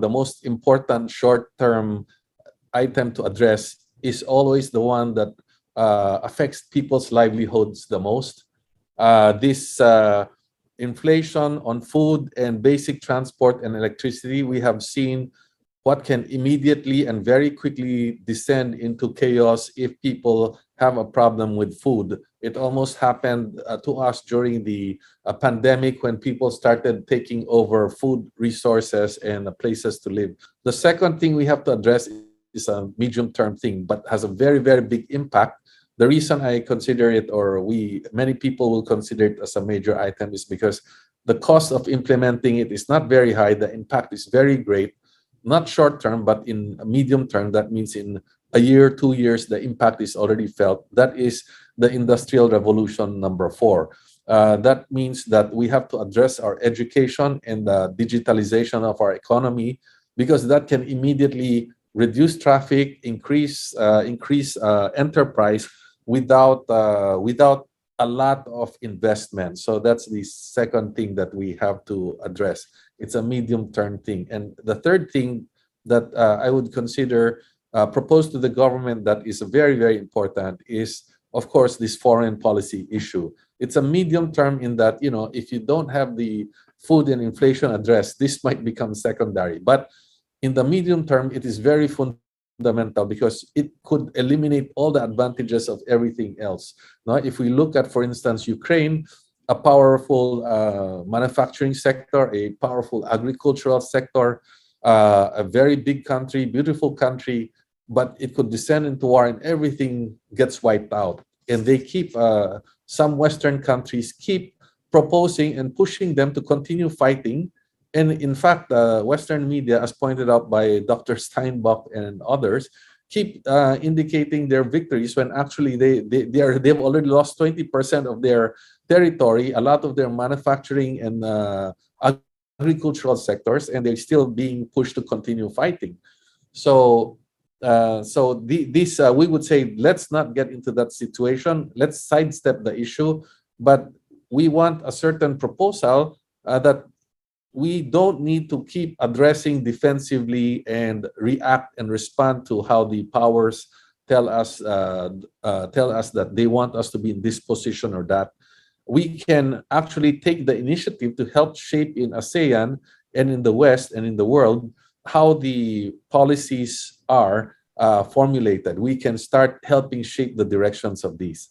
the most important short-term item to address is always the one that affects people's livelihoods the most. This inflation on food and basic transport and electricity, we have seen what can immediately and very quickly descend into chaos if people have a problem with food. It almost happened to us during the pandemic when people started taking over food resources and places to live. The second thing we have to address is a medium-term thing, but has a very, very big impact. The reason I consider it, or many people will consider it as a major item, is because the cost of implementing it is not very high. The impact is very great, not short term, but in a medium term. That means in a year, 2 years, the impact is already felt. That is the Industrial Revolution number 4. That means that we have to address our education and the digitalization of our economy, because that can immediately reduce traffic, increase enterprise without a lot of investment. So that's the second thing that we have to address. It's a medium-term thing. And the third thing that I would consider propose to the government that is very, very important is, of course, this foreign policy issue. It's a medium term in that, if you don't have the food and inflation addressed, this might become secondary. But in the medium term, it is very fundamental because it could eliminate all the advantages of everything else. Now, if we look at, for instance, Ukraine, a powerful manufacturing sector, a powerful agricultural sector, a very big country, beautiful country, but it could descend into war and everything gets wiped out. And they keep, some Western countries keep proposing and pushing them to continue fighting. And in fact, Western media, as pointed out by Dr. Steinbach and others, keep indicating their victories when actually they've already lost 20% of their territory, a lot of their manufacturing and agricultural sectors, and they're still being pushed to continue fighting. So, we would say, let's not get into that situation. Let's sidestep the issue, but we want a certain proposal that we don't need to keep addressing defensively and react and respond to how the powers tell us that they want us to be in this position or that. We can actually take the initiative to help shape in ASEAN and in the West and in the world how the policies are formulated. We can start helping shape the directions of these.